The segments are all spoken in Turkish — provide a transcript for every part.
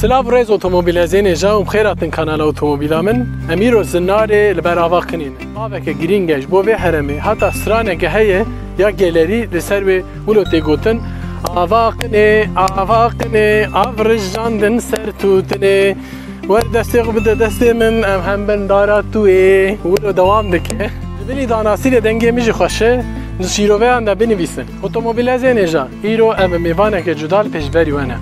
سلاف ريز اوتوموبيل زين جاو بخيراتن قناه اوتوموبيل من اميرو زناري لبراوا خنين افك جرينجاج بو به حرمي حتى سرانه هي يا جاليري لسروي ولو تيغوتن افاقني افرجاندن سرتوتني ودستيق بده دستي من هم بن داراتوي ولو دوام دكه بني داناسيل دنگه میجي خوشه نشيروه انده بنویسن اوتوموبیل زين جا ایرو ام میوانه که جدال پیشبری ونه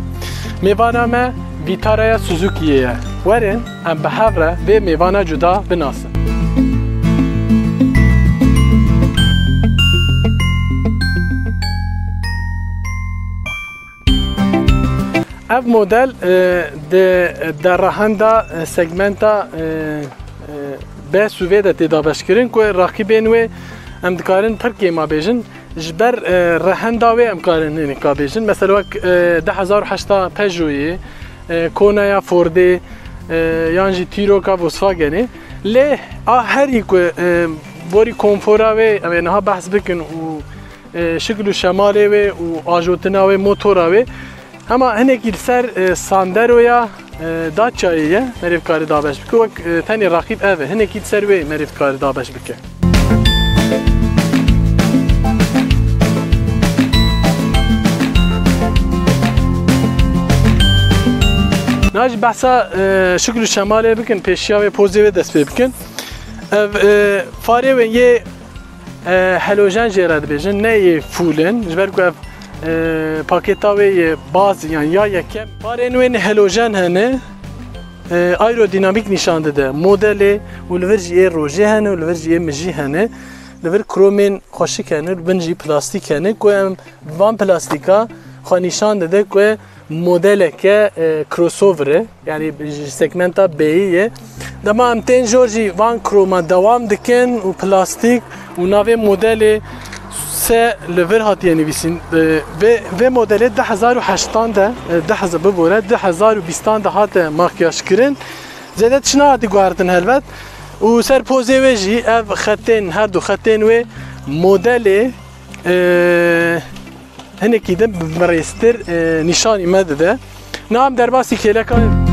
میوانه ما ویتارا سوزوکیه ورن ام به هفره به میوانه جدا بناسن اف مدل در رهنده سگمنتا به سویده تدابش کرن که راقبین و ام دکارن ترکیه ما بیشن جبر رهنده و ام کارن نکا بیشن مثلا وقت 2008 پژویی کونایا فوردی یانجی تیروکا وسفاگنی له هری که باری کنفورا و امینها بحث بکن و شکل شمالی و آجوتنا و موتورا و اما هنگی سر ساندرویا داچاییه مریف کاری دابش بکه و تنی راقیب اوه هنگی سر وی مریف کاری دابش بکه ناج بحثا شکل شمالی بکن پیشیا و پوزی و دست بکن فاره و یه هلوژن جرد بیشن نه یه فولن جبر که پاکتاوی باز یا یکم پارنوین هلوژن هنه ایرودینامیک نشان داده مدل ولورجی روژه هنه ولورجی مجی هنه لور کرومین خوشی کنه بنجی پلاستیک هنه که وان پلاستیکا خو نشان داده که مدل که کروسووره یعنی سگمنتا بیه دما ام تن جورجی وان کروما دوام دکن و پلاستیک و ناوی مدل سه لور هاتیه نویسین و مدل 2008 ده 10 ببوره 2020 ده هات ماکیاج کرن زیاده چنا هاتی گواردن هلوت و سر پوزه وجی اف خطین هر دو خطین و مدل هنه کیده برایستر نشانی مده ده نام در باسی کلکان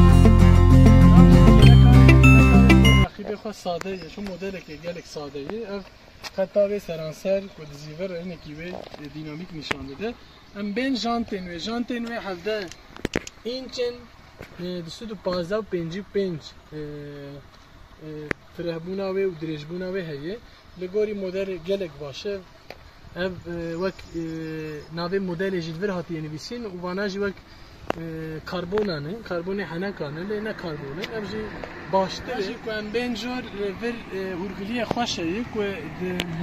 رقیب خود ساده یه چون مدل که گلک ساده یه خطاوی سرانسر و دیزیور اینه که دینامیک نشان داده ام بین جانتین و 17 اینچن 215 و 55 فرهبونا و درجبونا و هیه لگوری مدل گلک باشه اف وک ناوی مدل جدور هاتی نویسین و واناجی وک کاربونانه کاربونی حنکانه لینا کاربونه اف جی باشتره که ام بین جور ور ورگلی خوشه یک و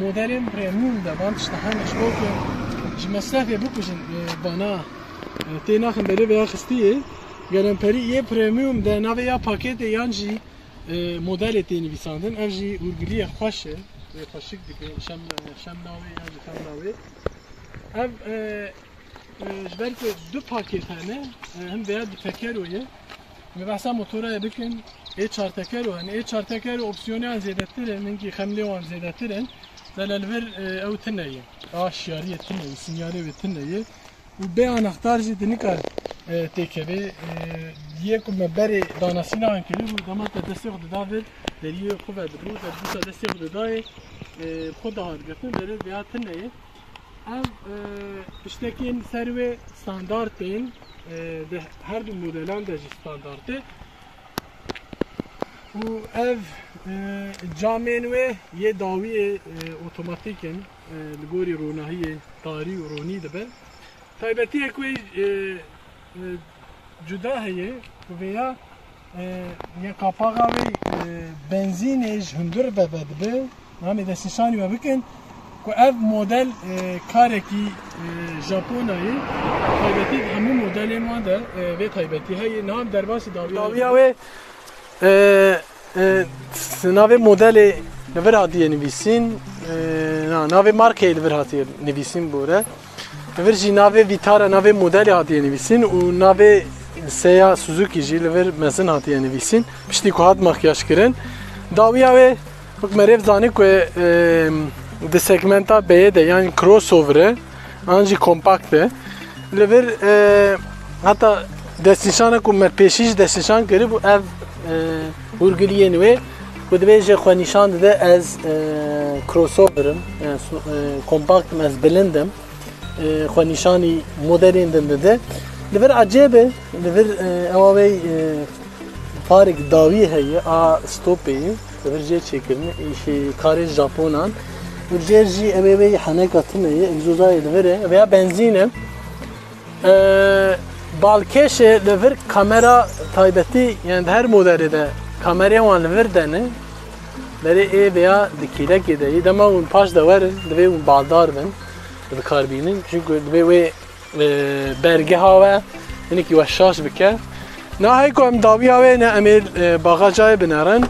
مدل پریمیوم ده وان تشتهانش بو که جمسافه بکشن بانا تیناخن بری بیا خستیه گرم پری یه پریمیوم ده ناوی یا پاکت یانجی مدل تی نویساندن اف جی ورگلی خوشه خوشک دیگه شم ناوی یا جفم ناوی اف جبر که دو پاکت هنه هم باید فکرویه میبحثا موتورا بکن ای چهار تکر و هن ای چهار تکر اپسیونی آن زیده ترن منگی خملی آن زیده ترن دلالور او تنهیه آشیاری تنهیه سینیاری و تنهیه و به آنختار جیده نکار تکبه یک مبری دانسین آن کلی و دامت دستی خود داور دریه خوب دبرو در دوستا دستی خود دای خود دهار گفتن داره بیا تنهیه اف اشتکین سروی ستاندارتین ده هر دو مدلان ده ستاندارته و اف جامین و یه داوی اتوماتیکن لگوری روناهی تاری و رونی ده به تایبتی اکوی جدا هیه و یا یه کپاقا و بنزینش هندور ببد به نامی دستشانی و بکن که اف مدل کارکی ژاپونایی تایبتی همون مدل ما ده و تایبتی های نام در باسی داوی و ناوی مدل نور هاتیه نویسین ناوی مارکه نور هاتیه نویسین بوره نور جی ناوی ویتارا ناوی مدل هاتیه نویسین و ناوی سیا سوزوکی جی نور مزن هاتیه نویسین پشتی که هات ماکیاج کرن داوی و مریف زانی که ده سگمنتا بیده یعنی کروس اووره آنجی کمپاکته لور حتی destnîşana ku me pêşî jî destnîşan kiribû ev hûrgiliyên wê ku dibêje xwe nîşan dide ez crossoverim yani kompaktim ez bilindim xwe nîşanî modelên din dide li vir ecêbe li vir ewa wê parek dawî heye a stopê li vir jê çêkirin îşê karê Japonan vir jê jî evê wê heneka tune ye egzozayê li vir e veya benzîn e balkêşê li vir kamera taybetî yani her modelê de kamerayê wan li vir dene berê ê veya di kêlekê de yê dema hûn paş de werin divê hûn baldar bin dikarbînin çünkü divê wê bergeha we hinekî we şaş bike nahê ku em dawiya wê ne em ê baxacayê binerin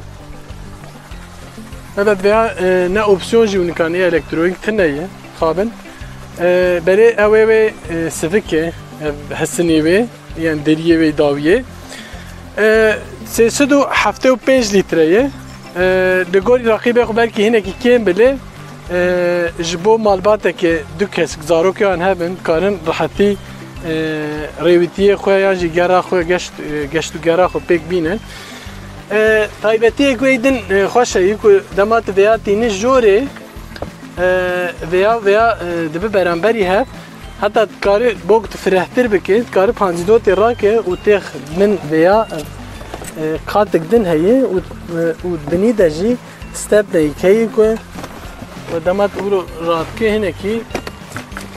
evet veya ne opsiyon jî hûn dikanî elektronik tune ye xabin berê ew ê wê sivik e hesinê wê yani deriyê wê dawiyê 375 litre ye li gorî raqîbê xwe belkî hinekî kêm bile ji bo malbatekê du kesik zarokan hebin karin rihetî rêwîtiyê xwe yan jî gera xwe geşt û gera xwe pêk bînin taybetiyek wê din xweş e ku dema tu veya tînî jorê veya dibe beramberî hev heta dikarî bok tu firehtir bike dikarî panzîdotê rake û têx min veya katik din heye û binî de jî stepneyî heye ku demet û radikê hinekî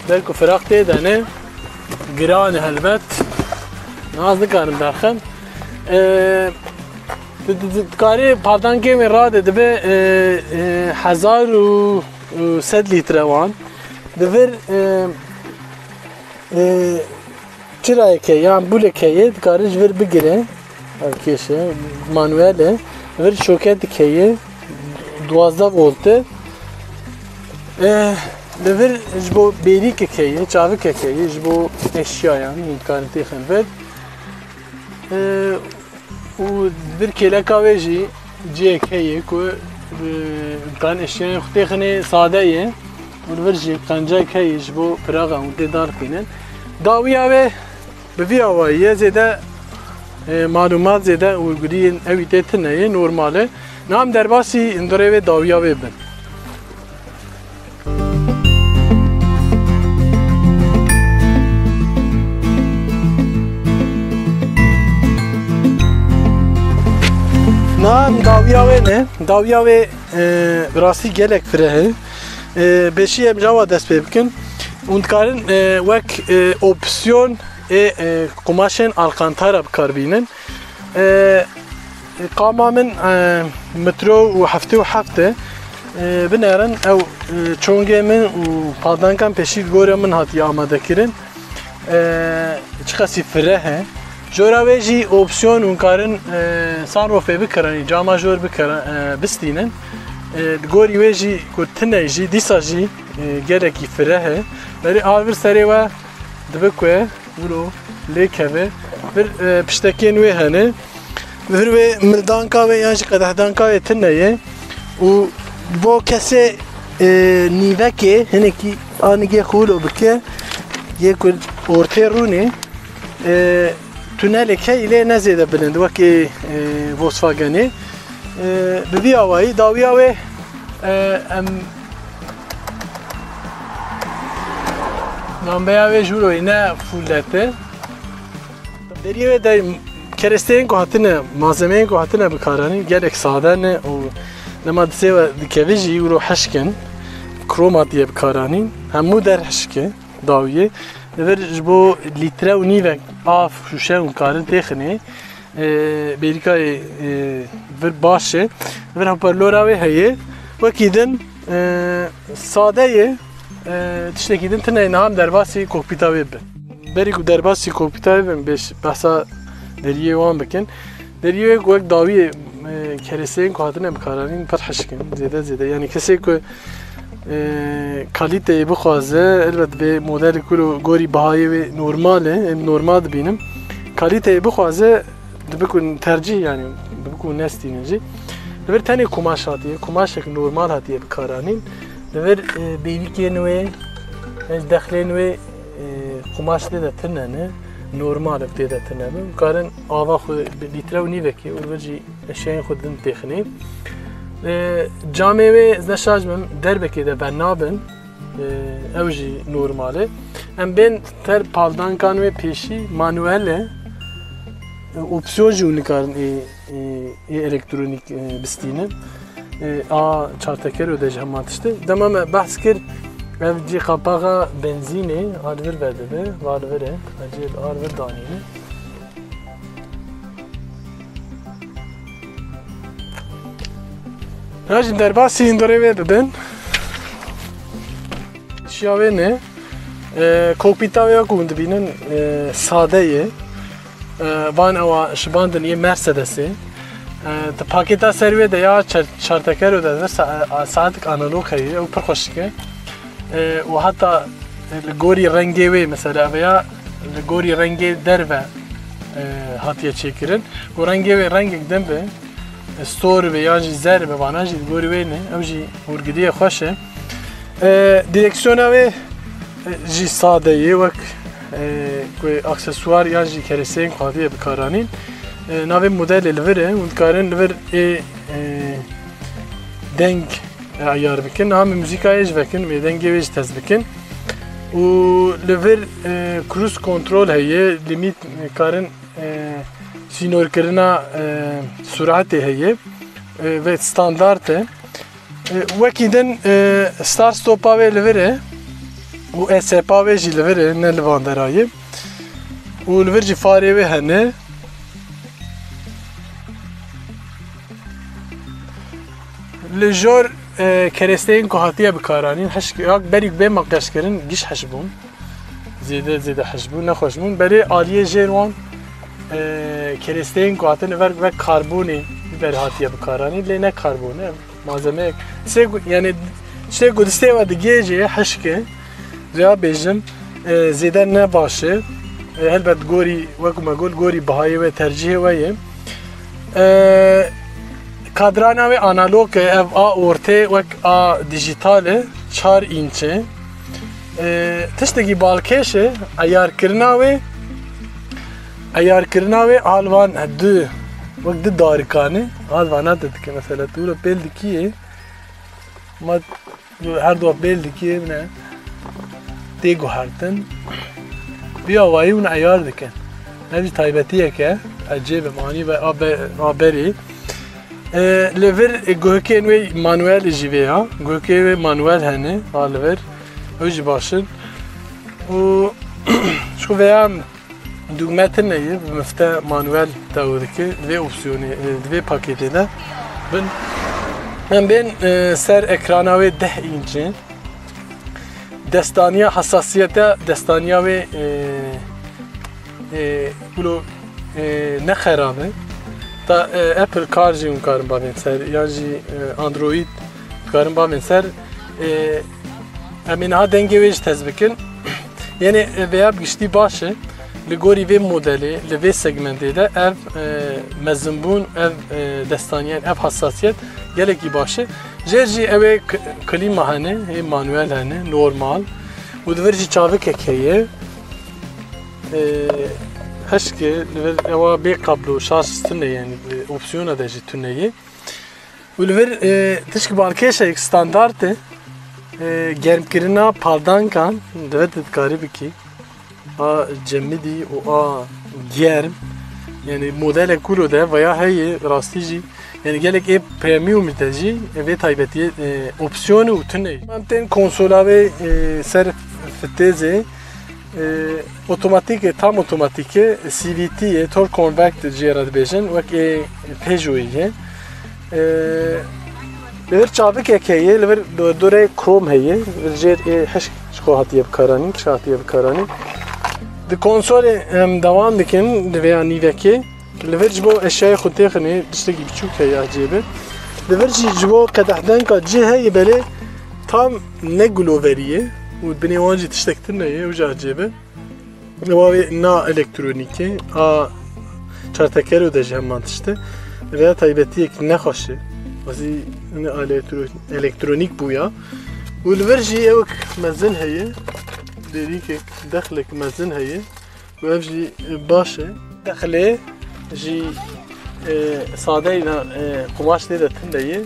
belku firaq tê dene giran e helbet naz nikarim derxin dikarî pavdankê wê rade dibe 1100 litre wan divir çirayeke yan bulek heye dikarî ji vir bigire kêşe manuel e vir şoket dikeye 12 volt e li vir ji bo bêrîkek heye çavikek heye ji bo eşyayan dikarin têxin vir û bir kêleka wê jî ciyek heye ku dikarin eşyayên xwe têxinê sade ye û li vir jî qencek heye ji bo firaxan û tê dar xwînin dawiya wê bi vî awayî ye zêde malumat zêde û guriyên evî tê tune ye normal e nam derbasî hundirê wê dawiya wê bin nam dawiya wê ne dawiya wê rastî gelek fireh e beşî em java dest pê bikin û dikarin wek opsiyon kumaşên alkantara bikarbînin qama min metro û heftê û hefte binerin ew çongê min û pavdankan pêşî gorê min hatiye amadekirin çi qesî fireh e jora wê jî opsiyon û karin sunroofê bikirin cama jor bikirin bistînin gorî wê jî ku tune jî dîsa jî gelekî fireh e berê avir serê we dibe ku wilo lêkeve bir piştekên wê hene vir wê mildanka wê yan jî qedehdanka wê tune ye û bo kesê nîvekê hinekî anigê xwilo bike yê ku ortê rûnê tunelek heye lê ne zêde bilind wekî Volkswagenê bi vî awayî dawiya wê em nambeya wê ji wilo ne fûlete deriyê wê de keresteyên ku hatine malzemeyên ku hatine bikaranîn gelek sade ne û dema disê we dikeve jî wilo heşkin kroma diye bikaranîn hemû der heşke dawiyê divir ji bo litre û nîvek av şûşe û karin têxinê bêrîkayê vir baş e vir hoparlora wê heye wekî din sade ye tiştekî din tune niham derbasî kokpîta wê bin berî ku derbasî kokpîta wê bin behsa deriyê wan bikin deriyê wê ku wek dawiyê keresteyên ku hatine bikaranîn pir heşkin zêde yani kesê ku kaliteyê bixwaze elbet bê modelê ku gorî bihayê wê normal e em normal dibînim kaliteyê bixwaze dibe ku tercih yani dibe ku nestînin jî li vir tenê kumaş hatiye kumaşek normal hatiye bikaranîn li vir bêrîkên wê dexlên wê kumaş lê de tune ne normal têde tune bin karin ava xwe lître û nîvekê û li vir jî eşyayên xwe din têxinê camê wê ez neşaj bim derbekê de bernabin ew jî normal e em bên ter pavdankan wê pêşî manuel e opsiyon jî nikarin elektronik bistînin a çarteker öde ji heman tiştê dema me behs kir ev cî qapaxa benzînê ar vir vedibe var vir e acî ar vir danîne Rajin derbasî hindorê wê bibin şiya wê ne kokpîta wê ku hûn dibînin sade ye van ewa şibandin yê Mercedesê di pakêta ser wê de ya çarteker öde saetik analog heye ew pir xweş dike û heta li gorî rengê wê mesela veya li gorî rengê derve hatiye çêkirin û rengê wê rengek din be stor be ya jî zer be vana jî gorî wê ne ew jî hûrgidiyê xweş e direksiyona wê jî sade ye wek aksesuar ya jî kereseyên ku hatiye bikaranîn navê modelê li vir e û dikarin li vir deng ayar bikin hamî müzîkayê ji vekin wê dengê wê jî tez bikin û li vir cruise control heye limît karin sînorkirina suratê heye ve standart e wekî din start stopa wê li vir e û esepa wê jî li vir e ne li vanderayê û li vir jî farê wê hene li jor keresteyên ku hatiye bikaranîn hek berî bê maqeşkirin giş heş bûn zêde heş bûn nexweş bûn berê aliyê jêr wan keresteyên ku hatin li ver ve karbonê ber hatiye bikaranîn lê ne karbon e malzemeyek yani ştê ku distê we digêjê hişk e rêya bêjim zêde ne baş e helbet gorî wekû me got gorî bihayê we tercihê we ye kadrana wê analog e ev a ortê wek a dijital e 4 înç e tiştekî balkêş e eyarkirina wê alvan du wek di darikan e alvana te dike mesela tu li pêl dikî ma her du pêl dikî ne tê guhertin vî awayî hûn eyar dikin ev jî taybetiyek e ecêb e manî ve a berê li vir guhekên wê manuel jî vê ya guhekê wê manuel hene a li vir ew jî baş in û şu veya dugmetin neyê mifte manuel tew dike vê opsiyonê vê pakêtê de bin em bên ser ekrana wê 10 înç e destaniya hesasiyeta destaniya wê kulo ne xerab e ta Apple kar jî hûn karin bavên ser yan jî Android karin bavên ser em ê niha dengê wê jî tez bikin yani veya giştî baş e li gorî vê modelê li vê segmentê de ev mezinbûn ev destaniyen ev hesasiyet gelekî baş e jêr jî ew ê klîma hene hê manuel hene normal û di vir jî çavikek heye hişkê li vir ewa bê kablo şarj tune yani opsiyona de jî tuneyê û li vir tişkî balkêşek standart e germkirina pavdankan divê te dikarî bikî a cemidî û a germ yani modele kûlo de veya heye rastî jî yani gelek ê premium te jî vê taybetiye opsiyon û tuneyê em tên konsola wê ser fitêzê otomatik tam otomatik CVT torque convect jêra dibêjin wek Peugeot'ê ye li vir çavikek heye li vir dorê krom heye jêr hişk ji hatiye bikaranîn ji hatiye bikaranîn di konsolê em devam dikin di vêya nîvekê li vir ji bo eşyayê xwe têxinê tiştekî biçûk heye acêbe li vir jî ji bo qedehdenka cî heye belê tam ne guloveriye û binê wan jî tiştek din heye ew jî acêbe ewa wê na elektronîkê a çarteker de ji heman tişte veya taybetiyek nexweş e wezî elektronik bûya û li vir jî ewek mezin heye derîkek dexlek mezin heye ev jî baş e. Dexilê jî sadeyî qumaş tê de tune ye.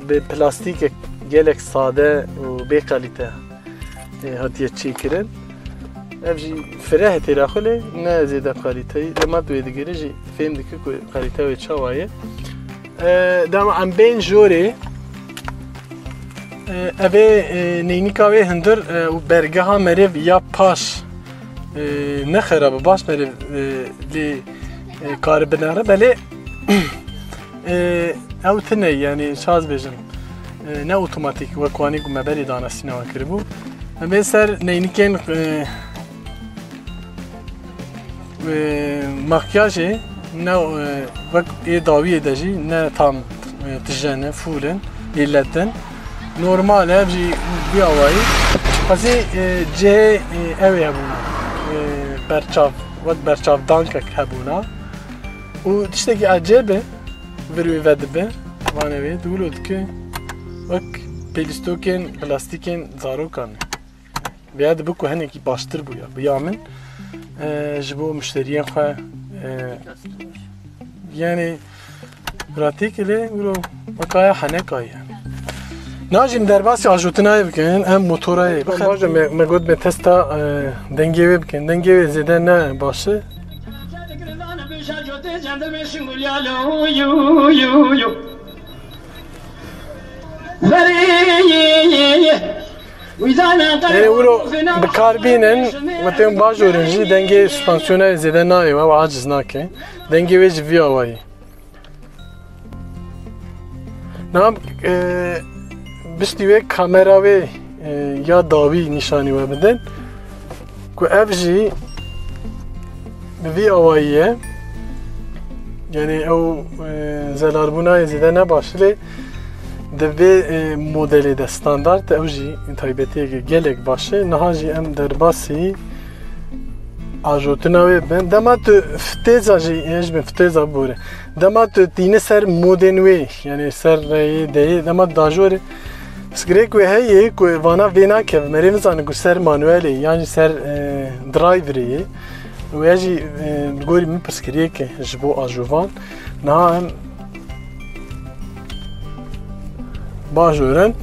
Bi plastîkek gelek sade û bê kalîte hatiye çêkirin. Ev jî fireh tê daxilê ne zêde kalîteyî. Dema tu wê digirî jî fêm dikir ku kalîte wê çawa ye. Dema em bên jorê evê neynika wê hindir û bergeha meriv ya paş ne xerab baş meriv lê karibinare belê ew tune yani şaz bêjin ne otomatik wek wanî ku me berê danasînewa kiribû. Em ê ser neynikên makyajê ne wek ê dawiyê de jî ne tam tijene fûlin ê letin. Normal ev jî vî awayî xwezî cihê ew ê hebûna berçav wek berçavdankek hebûna û tiştekî ecêb e vir wê vedibe van evê dûlo dike wek pêlîstokên plastîkên zarokan e. Vêya dibe ku hinekî baştir bûye biya min ji bo müşteriyên xwe yani pratik lê wilo wekaya heneka ye. Najim derbasî ajotinayê bikin em motorayê baş me got me testa dengê wê bikin dengê wê zêde ne baş e. Yani wilo bikarbînin wetên bajorên jî dengê süspansiyonayê zêde nayê ew aciz nake dengê wê jî vî awayî. Nam biştî wê kamera wê ya dawî nîşanî we bidin ku ev jî bi vî awayî ye yani ew zelarbûnayê zêde ne baş lê di vê modelê de standard ew jî taybetiyekê gelek baş e niha jî em derbasî ajotina wê bin dema tu fitêza jî ji bin fitêza bibore dema tu tîne ser modên wê yani ser reyê deyê dema dajorê Skirêk wê heye ku vana vê nakev merê nizanin ku ser manuelê yan jî ser driverê ye wê jî li gorî min pirsgirêk e ji bo ajovan niha em bajorin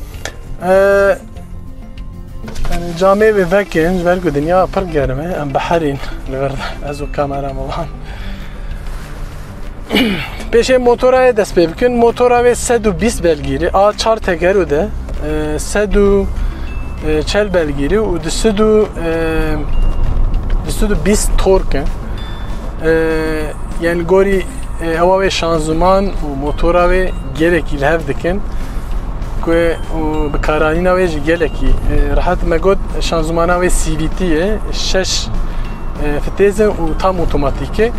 camê wê vekin ji ber ku dinya pir germ e em biherîn li vir ez û kamera me wan pêşê motorayê dest pê bikin motora wê 120 belgîrî a 4 teker de 140 belgîrî û 220 tork e yani gorî ewa wê şanzıman û motora wê gelekî li hev dikin ku bikaranîna wê jî gelekî rehet me got şanzımana wê CVT ye 6 fitêzin û tam otomatîk e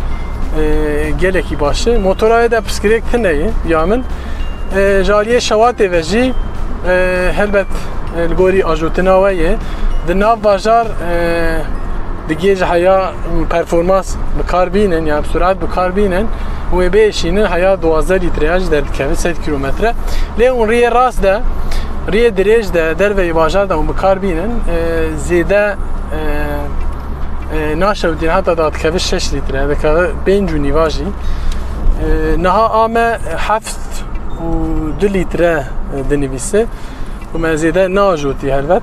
gelekî baş e motora wê de pirsgirêk tune ye ya min jaliyê şewatê ve jî helbet li gorî ajotina we ye di nav bajar digê ji heya performans bikarbînin yani sürat bikarbînin wê bêşînin heya 12 litreya jî derdikeve 100 kilometre lê hûn riyê rast de riyê dirêj de derveyê bajar de hûn bikarbînin zêde naşewdîn heta dadikeve 6 litre dikeve 5 nîva jî niha a me 7 litre dinivîse ku me zêde naajotî helbet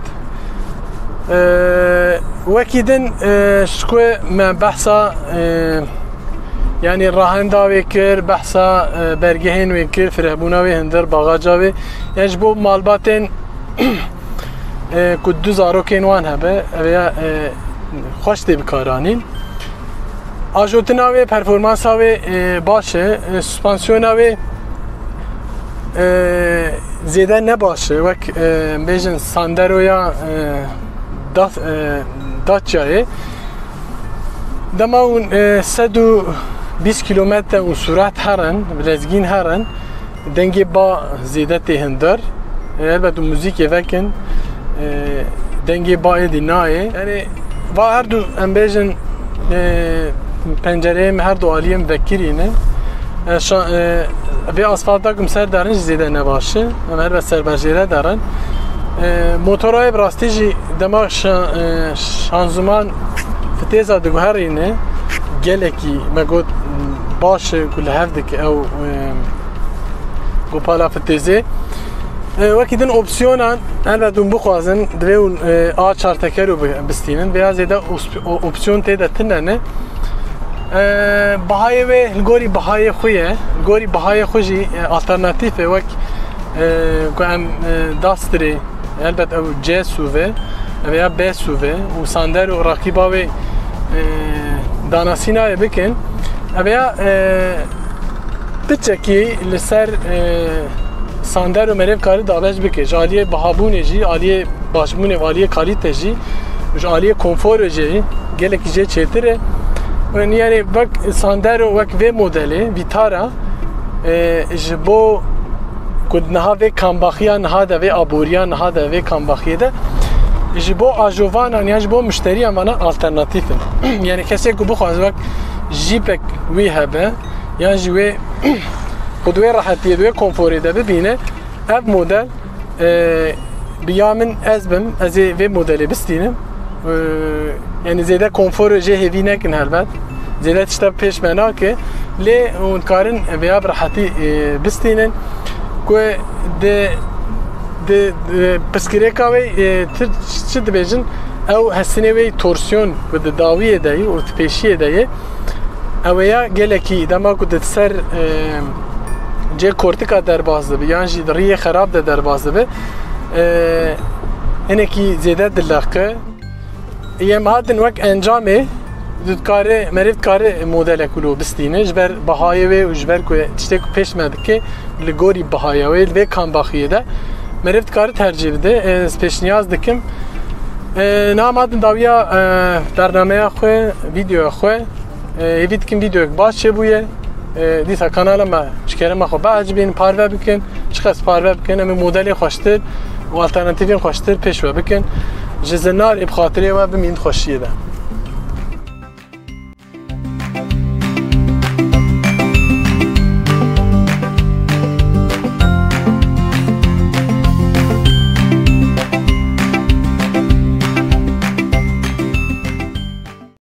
wekî din ji ku me behsa yani rahenda wê kir behsa bergehên wê kir firehbûna wê hindir bagaca wê yani ji bo malbatên ku du zarokên wan hebe ev ya xweş tê bikaranîn ajotina wê performansa wê baş e süspansiyona wê zêde ne baş e wek bêjin Sandero ya Dacia'yê dema hûn 120 kilometre û suret herin bilezgîn herin dengê ba zêde tê hindir elbet müzîkê vekin dengê ba êdî nayê yani va her du em bêjin pencereyê me her du aliyê me vekirîne vê asfalta kum ser derin jî zêde ne baş e em helbet serbejêre derin motora wê bi rastî jî dema şanzıman فتیزا دگوهرینه گلکی مگود باشه کل هفته که او گوپالا فتیزه وکی دن اپسیونان البته دون بخوازن دوون آچار تکرو بستینن و از ایده اپسیون تیده تننه بهای و الگوری بهای خویه الگوری بهای خوشی آلترناتیفه وک که ام داستری البته او جه سووه و یا به سووه و ساندر و راکیبا و داناسینای بکن و یا بچکی لسر ساندر و مریب کاری دابش بکن جالیه بهابونه جی آلیه باشمونه و آلیه کالیته جی و آلیه کنفور جی گلکی جی چیتره یعنی وک ساندر و وک و مدلی ویتارا جبو کد نها و کامباخیا نها ده و آبوریا نها ده و کامباخیه ده جبو آجوان یعنی جبو مشتری امانه آلترناتیفه یعنی کسی که بخواهد وک جیپک وی هبه یعنی جوی خودوی راحتیه دوی کنفوری ده ببینه اف مدل بیامن از بم از و مدلی بستینم yani zede konfor je hevi nekin helbet zede tişta peş mena ki le on karın veya rahati bistinin ku de peskireka ve çit bejin ev hasine ve torsiyon ve de daviye dayi o peşiye dayi evya geleki dama ku de ser je kortika derbazdı yani riye xarab de derbazdı be eneki zede dillaqı یه مهاتن وقت انجامه دکاره مرد کاره مدل کلو بستینه جبر بهای و جبر که تشتک پیش مده که لگوری بهای و کام باخیه ده مرد کاره ترجیح بده پیش نیاز دکم نام هاتن داویا برنامه خو ویدیو خو evit kim video baş buye disa kanalıma çıkarma xo bacbin parve bikin çıkas parve bikin ama modeli xoştur و alternatifin xoştur peş ve bikin جزنار ابخاطري وبمين خوشيه ده